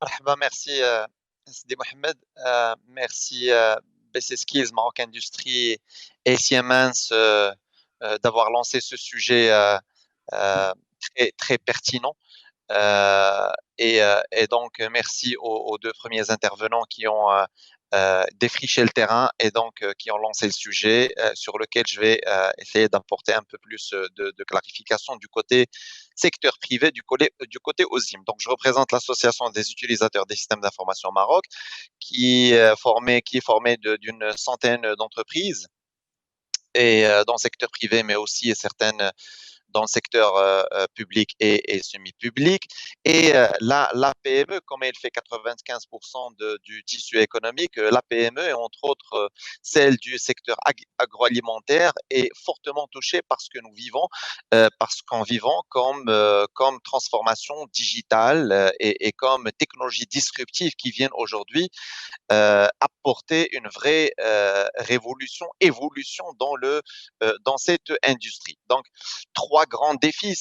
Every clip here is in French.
مرحبا merci Sidi Mohamed. Merci BC Skills, Maroc Industrie et Siemens d'avoir lancé ce sujet euh, très, très pertinent. Et donc, merci aux deux premiers intervenants qui ont défriché le terrain et donc qui ont lancé le sujet sur lequel je vais essayer d'apporter un peu plus de clarification du côté secteur privé, du côté OSIM. Donc, je représente l'association des utilisateurs des systèmes d'information au Maroc qui est formée d'une centaine d'entreprises et dans le secteur privé, mais aussi certaines dans le secteur public et semi-public. Et la PME, comme elle fait 95% du tissu économique, la PME est entre autres celle du secteur agroalimentaire est fortement touchée par ce que nous vivons, parce qu'en vivant comme transformation digitale et comme technologie disruptive qui viennent aujourd'hui apporter une vraie révolution, évolution dans cette industrie. Donc, trois grands défis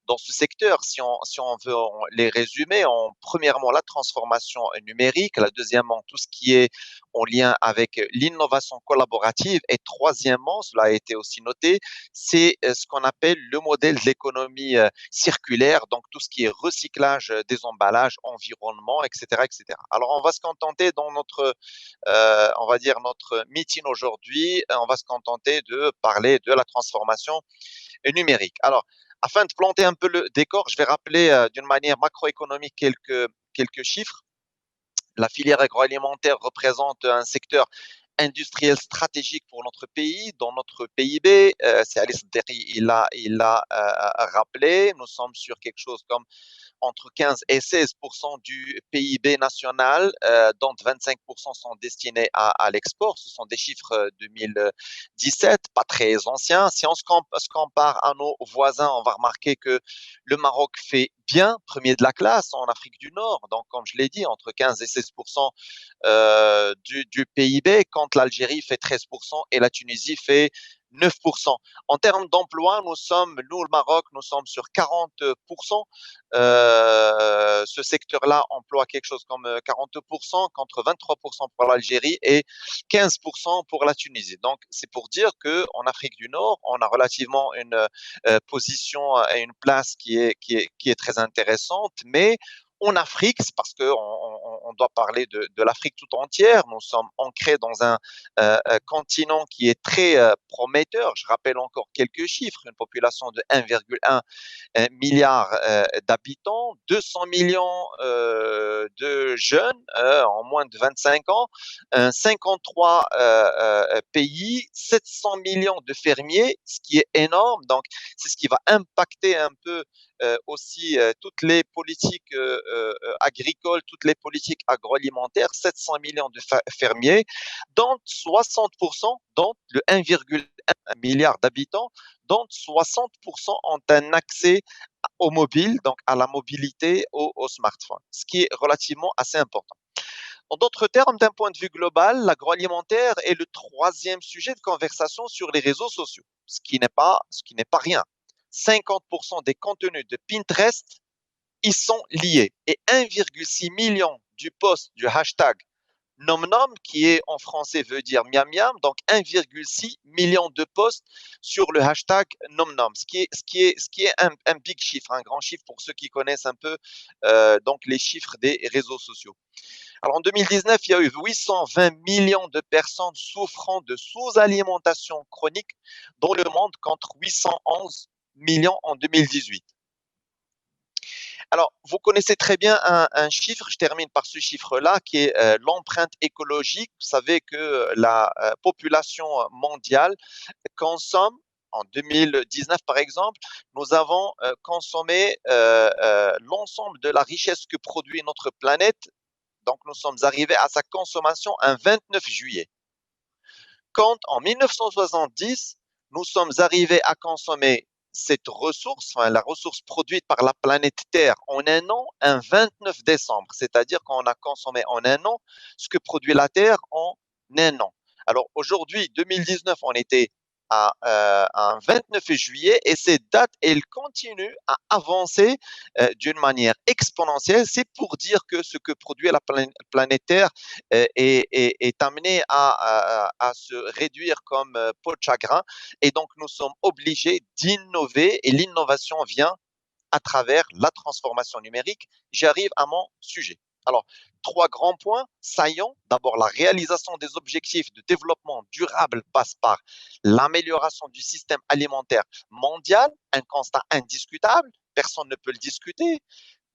dans ce secteur, si on veut les résumer. Premièrement, la transformation numérique, la deuxièmement, tout ce qui est en lien avec l'innovation collaborative, et troisièmement, cela a été aussi noté, c'est ce qu'on appelle le modèle de l'économie circulaire, donc tout ce qui est recyclage des emballages, environnement, etc., etc. Alors, on va se contenter dans on va dire notre meeting aujourd'hui, on va se contenter de parler de la transformation numérique. Alors, afin de planter un peu le décor, je vais rappeler d'une manière macroéconomique quelques chiffres. La filière agroalimentaire représente un secteur industriel stratégique pour notre pays, dans notre PIB. C'est Alice Derry, il a rappelé. Nous sommes sur quelque chose comme entre 15 et 16 du PIB national, dont 25 sont destinés à l'export. Ce sont des chiffres 2017, pas très anciens. Si on se compare à nos voisins, on va remarquer que le Maroc fait bien, premier de la classe en Afrique du Nord. Donc, comme je l'ai dit, entre 15 et 16 du PIB, quand l'Algérie fait 13% et la Tunisie fait 9%. En termes d'emploi, nous, le Maroc, nous sommes sur 40%. Ce secteur-là emploie quelque chose comme 40%, contre 23% pour l'Algérie et 15% pour la Tunisie. Donc, c'est pour dire qu'en Afrique du Nord, on a relativement une position et une place qui est très intéressante, mais en Afrique, c'est parce qu'on doit parler de l'Afrique tout entière. Nous sommes ancrés dans un continent qui est très prometteur. Je rappelle encore quelques chiffres. Une population de 1,1 milliard d'habitants, 200 millions de jeunes en moins de 25 ans, 53 pays, 700 millions de fermiers, ce qui est énorme. Donc, c'est ce qui va impacter un peu aussi toutes les politiques agricoles, toutes les politiques agroalimentaires, 700 millions de fermiers, dont 60%, dont le 1,1 milliard d'habitants, dont 60% ont un accès au mobile, donc à la mobilité, au smartphone, ce qui est relativement assez important. En d'autres termes, d'un point de vue global, l'agroalimentaire est le troisième sujet de conversation sur les réseaux sociaux, ce qui n'est pas rien. 50% des contenus de Pinterest y sont liés et 1,6 million du post du hashtag Nom Nom, qui est en français veut dire miam miam, donc 1,6 million de posts sur le hashtag Nom Nom, ce qui est un big chiffre, un grand chiffre pour ceux qui connaissent un peu donc les chiffres des réseaux sociaux. Alors en 2019, il y a eu 820 millions de personnes souffrant de sous-alimentation chronique dans le monde contre 811 millions en 2018. Alors, vous connaissez très bien un chiffre, je termine par ce chiffre-là, qui est l'empreinte écologique. Vous savez que la population mondiale consomme, en 2019 par exemple, nous avons consommé l'ensemble de la richesse que produit notre planète. Donc, nous sommes arrivés à sa consommation un 29 juillet. Quand en 1970, nous sommes arrivés à consommer cette ressource, enfin, la ressource produite par la planète Terre en un an, un 29 décembre, c'est-à-dire qu'on a consommé en un an ce que produit la Terre en un an. Alors aujourd'hui, 2019, on était un 29 juillet et cette date, elle continue à avancer d'une manière exponentielle. C'est pour dire que ce que produit la planétaire est amené à se réduire comme peau de chagrin et donc nous sommes obligés d'innover et l'innovation vient à travers la transformation numérique. J'arrive à mon sujet. Alors, trois grands points saillants. D'abord, la réalisation des objectifs de développement durable passe par l'amélioration du système alimentaire mondial, un constat indiscutable, personne ne peut le discuter.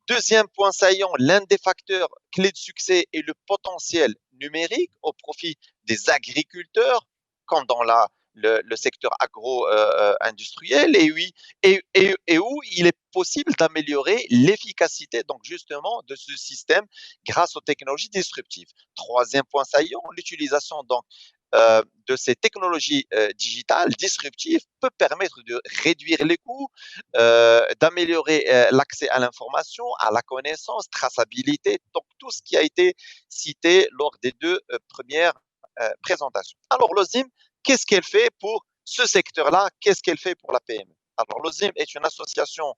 Deuxième point saillant, l'un des facteurs clés de succès est le potentiel numérique au profit des agriculteurs, comme dans le secteur agro-industriel, et, oui, et où il est possible d'améliorer l'efficacité donc justement de ce système grâce aux technologies disruptives. Troisième point saillant, l'utilisation donc de ces technologies digitales disruptives peut permettre de réduire les coûts, d'améliorer l'accès à l'information, à la connaissance, traçabilité, donc tout ce qui a été cité lors des deux premières présentations. Alors, l'OSIM, qu'est-ce qu'elle fait pour ce secteur-là? Qu'est-ce qu'elle fait pour la PME? Alors, l'OSIM est une association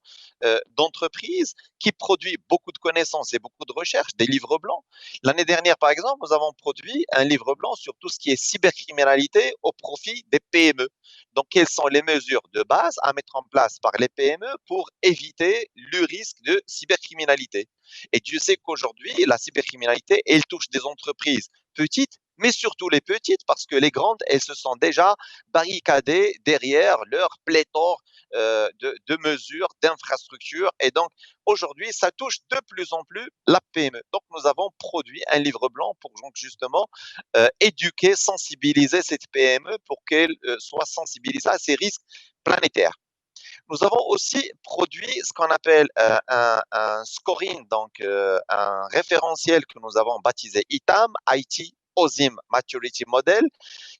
d'entreprises qui produit beaucoup de connaissances et beaucoup de recherches, des livres blancs. L'année dernière, par exemple, nous avons produit un livre blanc sur tout ce qui est cybercriminalité au profit des PME. Donc, quelles sont les mesures de base à mettre en place par les PME pour éviter le risque de cybercriminalité? Et Dieu sait qu'aujourd'hui, la cybercriminalité, elle touche des entreprises petites, mais surtout les petites, parce que les grandes, elles se sont déjà barricadées derrière leur pléthore de mesures, d'infrastructures. Et donc, aujourd'hui, ça touche de plus en plus la PME. Donc, nous avons produit un livre blanc pour justement éduquer, sensibiliser cette PME pour qu'elle soit sensibilisée à ces risques planétaires. Nous avons aussi produit ce qu'on appelle un scoring, donc un référentiel que nous avons baptisé ITAM, IT OSIM Maturity Model,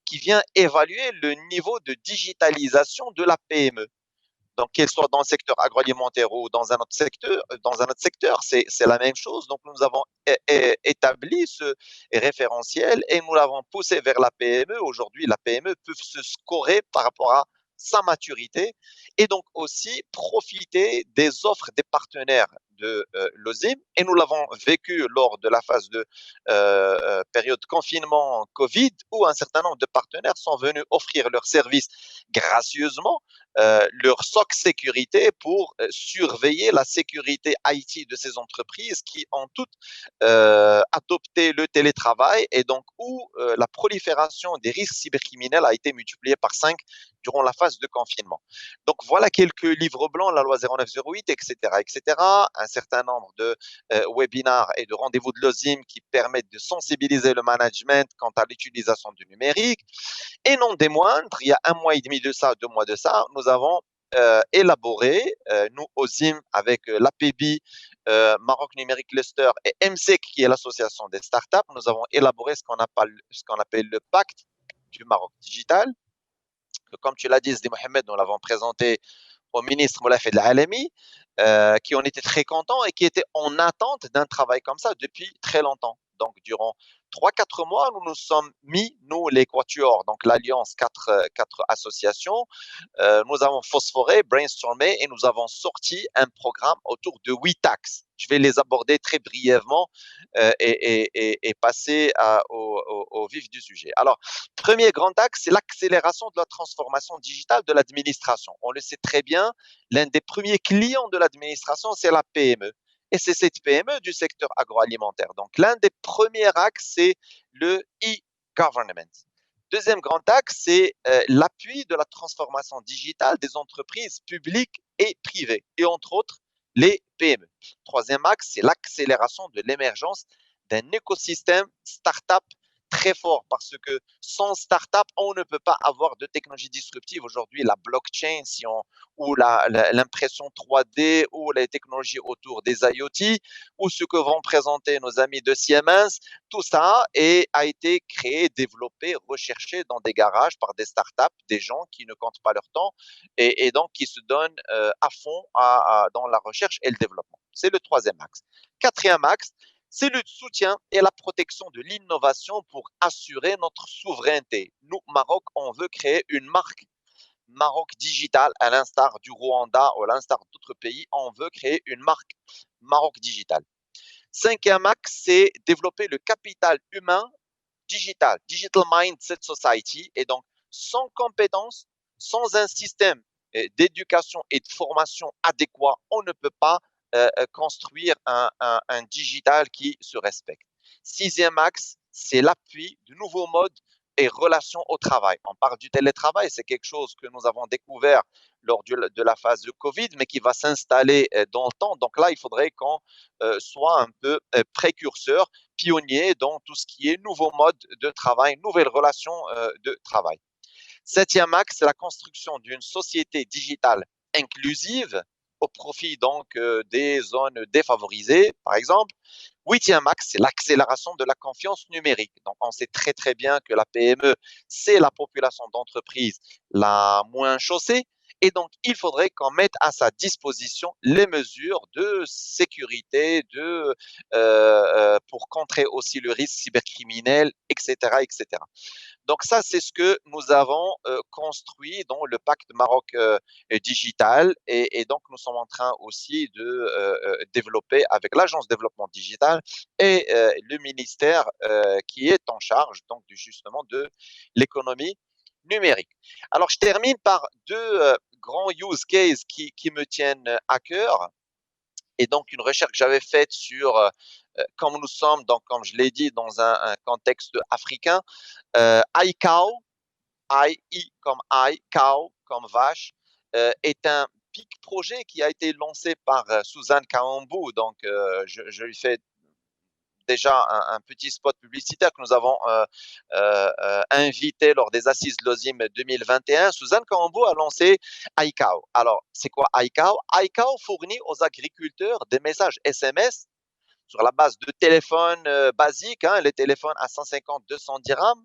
qui vient évaluer le niveau de digitalisation de la PME. Donc, qu'elle soit dans le secteur agroalimentaire ou dans un autre secteur, c'est la même chose. Donc, nous avons établi ce référentiel et nous l'avons poussé vers la PME. Aujourd'hui, la PME peut se scorer par rapport à sa maturité et donc aussi profiter des offres des partenaires de l'OSIM. Et nous l'avons vécu lors de la phase de période confinement Covid où un certain nombre de partenaires sont venus offrir leurs services gracieusement leur SOC sécurité pour surveiller la sécurité IT de ces entreprises qui ont toutes adopté le télétravail et donc où la prolifération des risques cybercriminels a été multipliée par 5 durant la phase de confinement. Donc voilà quelques livres blancs, la loi 0908, etc., etc., un certain nombre de webinars et de rendez-vous de l'OSIM qui permettent de sensibiliser le management quant à l'utilisation du numérique. Et non des moindres, il y a un mois et demi de ça, 2 mois de ça, nous avons élaboré, nous, OSIM, avec l'APB, Maroc Numérique Cluster et MSEC, qui est l'association des startups, nous avons élaboré ce qu'on appelle le pacte du Maroc digital. Comme tu l'as dit, Sdi Mohamed, nous l'avons présenté au ministre Moulay Fed Alami, qui en était très content et qui était en attente d'un travail comme ça depuis très longtemps. Donc, durant 3-4 mois, nous nous sommes mis, nous, les Quatuors, donc l'Alliance, quatre associations, nous avons phosphoré, brainstormé et nous avons sorti un programme autour de 8 axes. Je vais les aborder très brièvement et passer au vif du sujet. Alors, premier grand axe, c'est l'accélération de la transformation digitale de l'administration. On le sait très bien, l'un des premiers clients de l'administration, c'est la PME. Et c'est cette PME du secteur agroalimentaire. Donc, l'un des premiers axes, c'est le e-government. Deuxième grand axe, c'est l'appui de la transformation digitale des entreprises publiques et privées, et entre autres, les PME. Troisième axe, c'est l'accélération de l'émergence d'un écosystème start-up très fort parce que sans start-up, on ne peut pas avoir de technologie disruptive. Aujourd'hui, la blockchain ou l'impression 3D ou les technologies autour des IoT ou ce que vont présenter nos amis de Siemens, tout ça a été créé, développé, recherché dans des garages par des startups, des gens qui ne comptent pas leur temps et donc qui se donnent à fond dans la recherche et le développement. C'est le troisième axe. Quatrième axe, c'est le soutien et la protection de l'innovation pour assurer notre souveraineté. Nous, Maroc, on veut créer une marque Maroc digital, à l'instar du Rwanda ou à l'instar d'autres pays. On veut créer une marque Maroc digital. Cinquième axe, c'est développer le capital humain digital, Digital Mindset Society. Et donc, sans compétences, sans un système d'éducation et de formation adéquat, on ne peut pas construire un digital qui se respecte. Sixième axe, c'est l'appui de nouveaux modes et relations au travail. On parle du télétravail, c'est quelque chose que nous avons découvert lors de la phase de Covid, mais qui va s'installer dans le temps. Donc là, il faudrait qu'on soit un peu précurseur, pionnier dans tout ce qui est nouveaux modes de travail, nouvelles relations de travail. Septième axe, c'est la construction d'une société digitale inclusive au profit donc des zones défavorisées, par exemple. Huitième axe, c'est l'accélération de la confiance numérique. Donc, on sait très très bien que la PME, c'est la population d'entreprise la moins chaussée. Et donc, il faudrait qu'on mette à sa disposition les mesures de sécurité, pour contrer aussi le risque cybercriminel, etc., etc. Donc ça, c'est ce que nous avons construit dans le pacte Maroc digital et donc nous sommes en train aussi de développer avec l'agence développement digital et le ministère qui est en charge donc justement de l'économie numérique. Alors je termine par deux grands use cases qui me tiennent à cœur et donc une recherche que j'avais faite sur comme nous sommes, donc comme je l'ai dit, dans un contexte africain, iCow, I comme I, cow comme vache, est un big projet qui a été lancé par Suzanne Kaambou. Donc, je lui fais déjà un petit spot publicitaire que nous avons invité lors des assises de l'OSIM 2021. Suzanne Kaambou a lancé iCow. Alors, c'est quoi iCow? iCow fournit aux agriculteurs des messages SMS sur la base de téléphones basiques, hein, les téléphones à 150, 200 dirhams.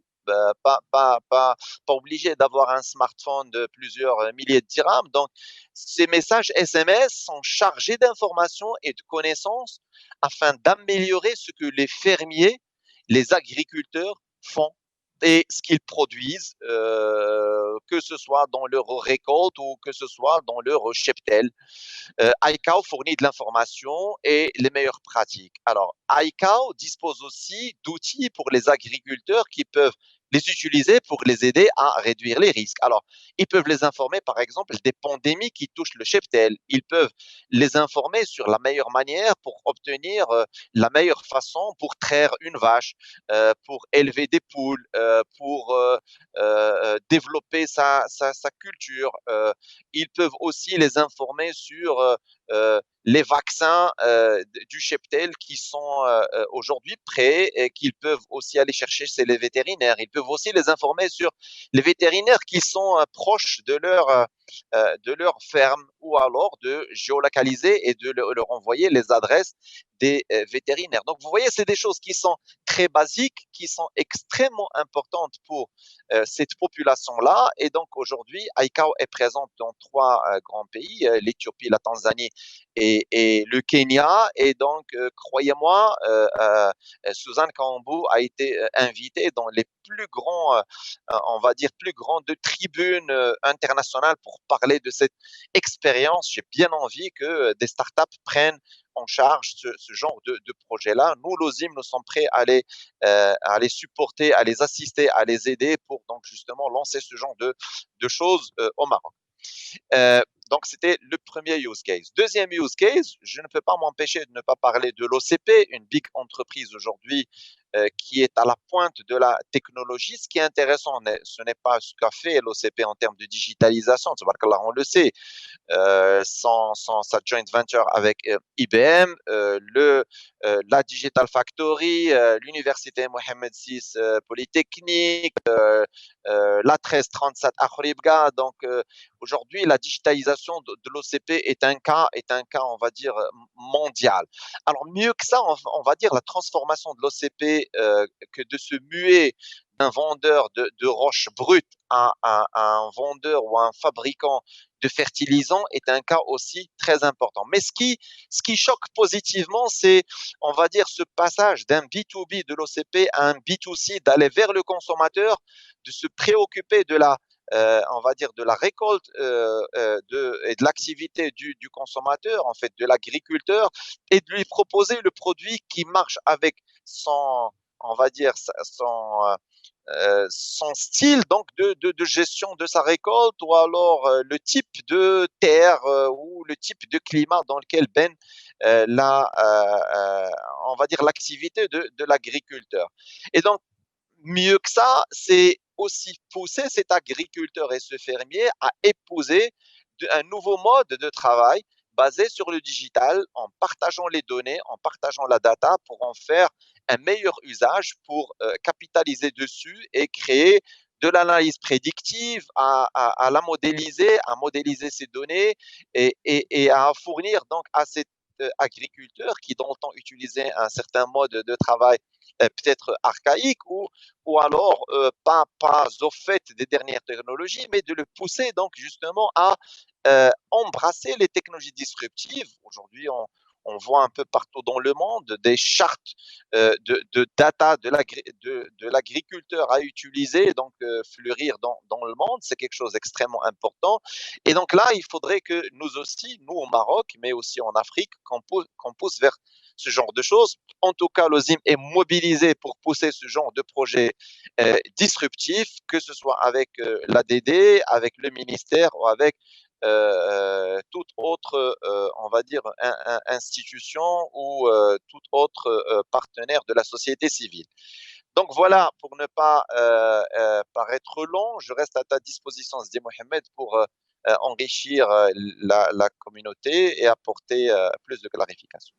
Pas obligé d'avoir un smartphone de plusieurs milliers de dirhams. Donc, ces messages SMS sont chargés d'informations et de connaissances afin d'améliorer ce que les fermiers, les agriculteurs font et ce qu'ils produisent, que ce soit dans leur récolte ou que ce soit dans leur cheptel. iCow fournit de l'information et les meilleures pratiques. Alors, iCow dispose aussi d'outils pour les agriculteurs qui peuvent les utiliser pour les aider à réduire les risques. Alors, ils peuvent les informer, par exemple, des pandémies qui touchent le cheptel. Ils peuvent les informer sur la meilleure manière pour obtenir la meilleure façon pour traire une vache, pour élever des poules, pour développer sa culture. Ils peuvent aussi les informer sur les vaccins du cheptel qui sont aujourd'hui prêts et qu'ils peuvent aussi aller chercher chez les vétérinaires. Ils peuvent aussi les informer sur les vétérinaires qui sont proches de leur ferme ou alors de géolocaliser et de leur envoyer les adresses des vétérinaires. Donc, vous voyez, c'est des choses qui sont très basiques, qui sont extrêmement importantes pour cette population-là. Et donc, aujourd'hui, iCow est présente dans trois grands pays, l'Éthiopie, la Tanzanie et le Kenya. Et donc, croyez-moi, Suzanne Kaambou a été invitée dans les plus grands, on va dire, plus grandes tribunes internationales pour parler de cette expérience. J'ai bien envie que des startups prennent en charge ce genre de projet-là. Nous, l'OSIM, nous sommes prêts à les supporter, à les assister, à les aider pour donc justement lancer ce genre de choses au Maroc. Donc, c'était le premier use case. Deuxième use case, je ne peux pas m'empêcher de ne pas parler de l'OCP, une big entreprise aujourd'hui qui est à la pointe de la technologie. Ce qui est intéressant, ce n'est pas ce qu'a fait l'OCP en termes de digitalisation, on le sait, sa joint venture avec IBM, la Digital Factory, l'Université Mohamed VI Polytechnique, la 1337 Akhribga. Donc, aujourd'hui, la digitalisation de l'OCP est un cas, on va dire, mondial. Alors, mieux que ça, on va dire la transformation de l'OCP que de se muer d'un vendeur de roches brutes à un vendeur ou à un fabricant de fertilisants est un cas aussi très important. Mais ce qui choque positivement, c'est, on va dire, ce passage d'un B2B de l'OCP à un B2C, d'aller vers le consommateur, de se préoccuper de la on va dire, de la récolte et de l'activité du consommateur, en fait, de l'agriculteur, et de lui proposer le produit qui marche avec son, on va dire, son style donc de gestion de sa récolte ou alors le type de terre ou le type de climat dans lequel baigne on va dire l'activité de l'agriculteur. Et donc, mieux que ça, c'est aussi pousser cet agriculteur et ce fermier à épouser un nouveau mode de travail basé sur le digital, en partageant les données, en partageant la data pour en faire un meilleur usage, pour capitaliser dessus et créer de l'analyse prédictive, à la modéliser, à modéliser ces données et à fournir donc à cet agriculteur qui dans le temps utilisait un certain mode de travail peut-être archaïque ou alors pas au fait des dernières technologies, mais de le pousser donc justement à embrasser les technologies disruptives. Aujourd'hui, on voit un peu partout dans le monde des chartes de data de l'agriculteur à utiliser, donc fleurir dans le monde. C'est quelque chose d'extrêmement important. Et donc là, il faudrait que nous aussi, nous au Maroc, mais aussi en Afrique, qu'on pousse vers ce genre de choses. En tout cas, l'OSIM est mobilisé pour pousser ce genre de projet disruptif, que ce soit avec l'ADD, avec le ministère ou avec toute autre, on va dire, institution ou tout autre partenaire de la société civile. Donc voilà, pour ne pas paraître long, je reste à ta disposition, Sidi Mohamed, pour enrichir la communauté et apporter plus de clarification.